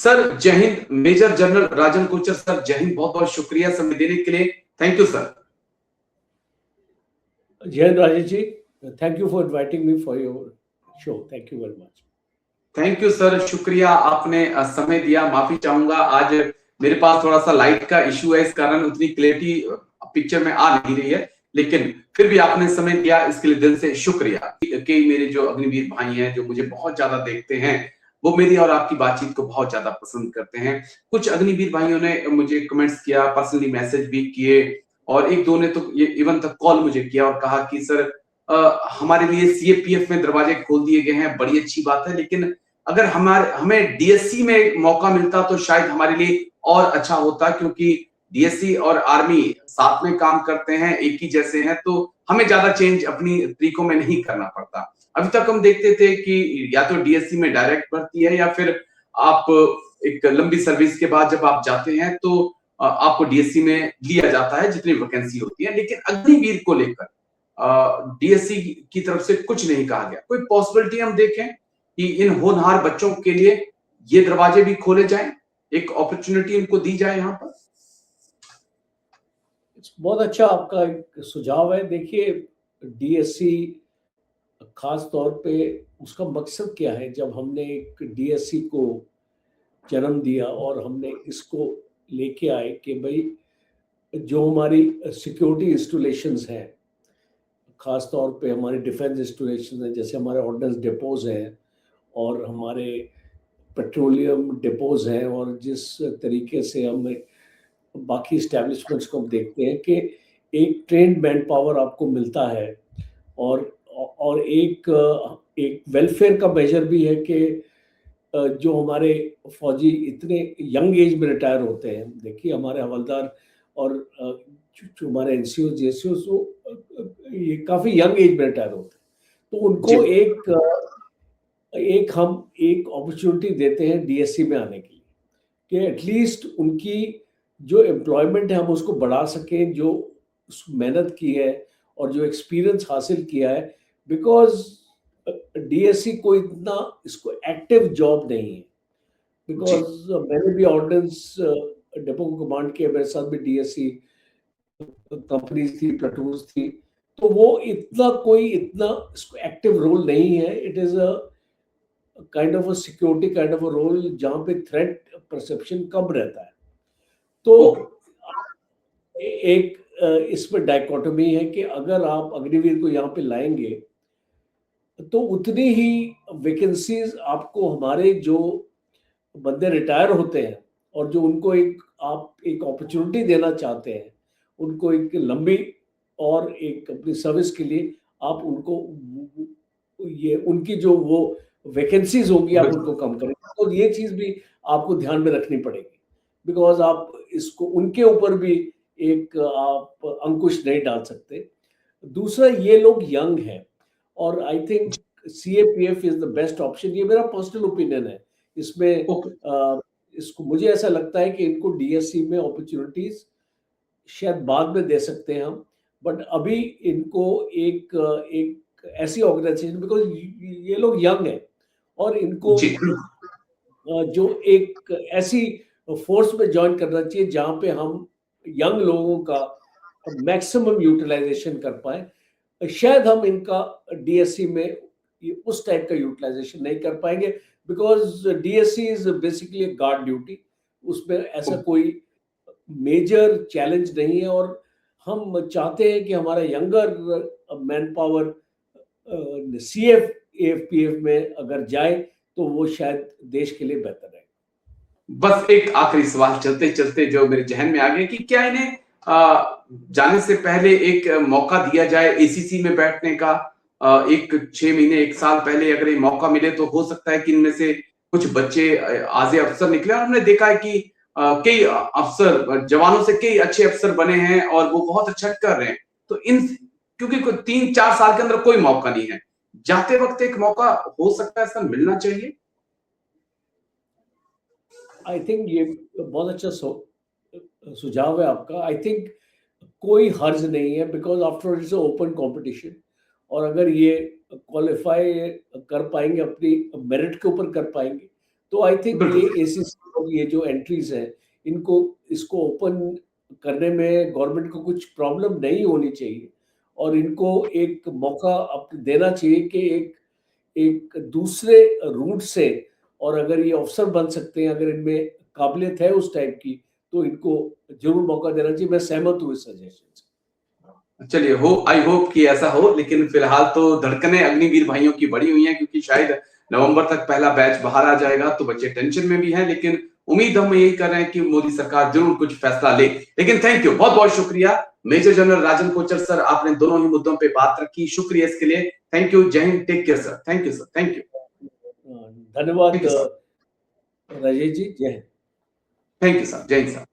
Sir जय हिंद। Major general Rajan Kochar sir, जय हिंद। बहुत बहुत शुक्रिया समय देने के लिए। Thank you sir. जय हिंद Rajesh ji, thank you for inviting me for your show. Thank you very much. Thank you sir, शुक्रिया आपने समय दिया। माफी चाहूंगा, आज मेरे पास थोड़ा सा लाइट का इशू है, इस कारण उतनी क्लियरिटी पिक्चर में आ नहीं रही है, लेकिन फिर भी आपने समय दिया, इसके लिए दिल से शुक्रिया। कई मेरे जो अग्निवीर भाई हैं जो मुझे बहुत ज्यादा देखते हैं, वो मेरी और आपकी बातचीत को बहुत ज्यादा पसंद करते हैं। कुछ अग्निवीर भाइयों ने मुझे कमेंट्स किया, पर्सनली मैसेज भी किए, और एक दो ने तो ये इवन तक कॉल मुझे किया और कहा कि सर हमारे लिए सीएपीएफ में दरवाजे खोल दिए गए हैं, बड़ी अच्छी बात है, लेकिन अगर हमें डीएससी में मौका मिलता तो शायद हमारे लिए और अच्छा होता, क्योंकि डीएससी और आर्मी साथ में काम करते हैं, एक ही जैसे हैं, तो हमें ज्यादा चेंज अपनी तरीकों में नहीं करना पड़ता। अभी तक हम देखते थे कि या तो डीएससी में डायरेक्ट भर्ती है, या फिर आप एक लंबी सर्विस के बाद जब आप जाते हैं तो आपको डीएससी में लिया जाता है जितनी वैकेंसी होती है। लेकिन अग्निवीर को लेकर डीएससी की तरफ से कुछ नहीं कहा गया। कोई पॉसिबिलिटी हम देखें कि इन होनहार बच्चों के लिए ये दरवाजे भी खोले जाएं, एक अपॉर्चुनिटी इनको दी जाए यहाँ पर? बहुत अच्छा आपका एक सुझाव है। देखिए, डीएससी खास तौर पे उसका मकसद क्या है? जब हमने एक डीएससी को जन्म दिया और हमने इसको लेके आए कि भाई जो हमारी सिक्योरिटी इंस्टॉलेशंस हैं, खास तौर पे हमारे डिफेंस इंस्टॉलेशन हैं, जैसे हमारे ऑर्डिनेंस डिपोज हैं और हमारे पेट्रोलियम डिपोज हैं, और जिस तरीके से हम बाकी इस्टेब्लिशमेंट्स को हम देखते हैं कि एक ट्रेंड मैन पावर आपको मिलता है, और एक वेलफेयर का मेजर भी है कि जो हमारे फौजी इतने यंग एज में रिटायर होते हैं। देखिए, हमारे हवलदार और जो हमारे एनसीओ जेसीओ ये काफ़ी यंग एज में रिटायर होते हैं, तो उनको हम एक अपॉर्चुनिटी देते हैं डीएससी में आने के लिए, कि एटलीस्ट उनकी जो एम्प्लॉयमेंट है हम उसको बढ़ा सकें, जो मेहनत की है और जो एक्सपीरियंस हासिल किया है। बिकॉज डीएससी कोई इतना इसको एक्टिव जॉब नहीं है। बिकॉज मैंने भी ऑर्डिनेंस डिपो को कमांड किया, मेरे साथ भी डीएससी कंपनीज थी, प्लाटून्स थी, तो वो इतना इसको एक्टिव रोल नहीं है। It is a kind of a security kind of a role जहाँ पे थ्रेट परसेप्शन कम रहता है। तो एक इसमें डायकोटमी है कि अगर आप अग्निवीर को यहाँ पे लाएंगे तो उतनी ही वैकेंसीज आपको, हमारे जो बंदे रिटायर होते हैं और जो उनको आप एक अपॉर्चुनिटी देना चाहते हैं, उनको एक लंबी और एक अपनी सर्विस के लिए आप उनको ये उनकी जो वो वैकेंसीज होगी आप उनको कम करेंगे। तो ये चीज़ भी आपको ध्यान में रखनी पड़ेगी, बिकॉज आप इसको उनके ऊपर भी एक आप अंकुश नहीं डाल सकते। दूसरा, ये लोग यंग हैं और I think CAPF is the best option. ये मेरा पर्सनल ओपिनियन है इसमें। इसको मुझे ऐसा लगता है कि इनको डीएससी में अपॉर्चुनिटीज शायद बाद में दे सकते हैं हम, बट अभी इनको एक ऐसी ऑर्गेनाइजेशन, बिकॉज ये लोग यंग हैं और इनको जो एक ऐसी फोर्स में ज्वाइन करना चाहिए जहाँ पे हम यंग लोगों का मैक्सिमम यूटिलाइजेशन कर पाए। शायद हम इनका डीएससी में उस टाइप का यूटिलाइजेशन नहीं कर पाएंगे, because DSC is basically guard duty. उसमें ऐसा कोई मेजर चैलेंज नहीं है, और हम चाहते हैं कि हमारा यंगर मैन पावर सीएपीएफ में अगर जाए तो वो शायद देश के लिए बेहतर है। बस एक आखिरी सवाल चलते चलते जो मेरे जहन में आ गया कि क्या इन्हें जाने से पहले एक मौका दिया जाए एसीसी में बैठने का? एक 6 महीने 1 साल पहले अगर ये मौका मिले तो हो सकता है कि इनमें से कुछ बच्चे आजे अफसर निकले। और हमने देखा है कि कई अफसर, जवानों से कई अच्छे अफसर बने हैं और वो बहुत अच्छा कर रहे हैं। तो क्योंकि 3-4 साल के अंदर कोई मौका नहीं है, जाते वक्त एक मौका हो सकता है, ऐसा मिलना चाहिए। आई थिंक ये बहुत अच्छा सुझाव है आपका। आई थिंक कोई हर्ज नहीं है, because after it's open competition, और अगर ये क्वालिफाई कर पाएंगे, अपनी मेरिट के ऊपर कर पाएंगे, तो आई थिंक ये एसीसी और ये जो एंट्रीज है इनको इसको ओपन करने में गवर्नमेंट को कुछ प्रॉब्लम नहीं होनी चाहिए और इनको एक मौका देना चाहिए कि एक दूसरे रूट से, और अगर ये अफसर बन सकते हैं, अगर इनमें काबिलियत है उस टाइप की, तो इनको जरूर मौका देना चाहिए। मैं सहमत हूँ इस सजेशन से। चलिए, आई होप कि ऐसा हो, लेकिन फिलहाल तो धड़कनें अग्निवीर भाइयों की बढ़ी हुई हैं, क्योंकि शायद नवंबर तक पहला बैच बाहर आ जाएगा, तो बच्चे टेंशन में भी हैं, लेकिन उम्मीद हम यही कर रहे हैं कि मोदी सरकार जरूर कुछ फैसला ले। लेकिन थैंक यू, बहुत बहुत शुक्रिया major general Rajan Kochar sir, आपने दोनों ही मुद्दों पे बात रखी, शुक्रिया इसके लिए। थैंक यू, जय हिंद, take care sir, thank you sir, thank you, धन्यवाद thank you sir, Rajesh ji, जय हिंद। थैंक यू सर, जय हिंद सर।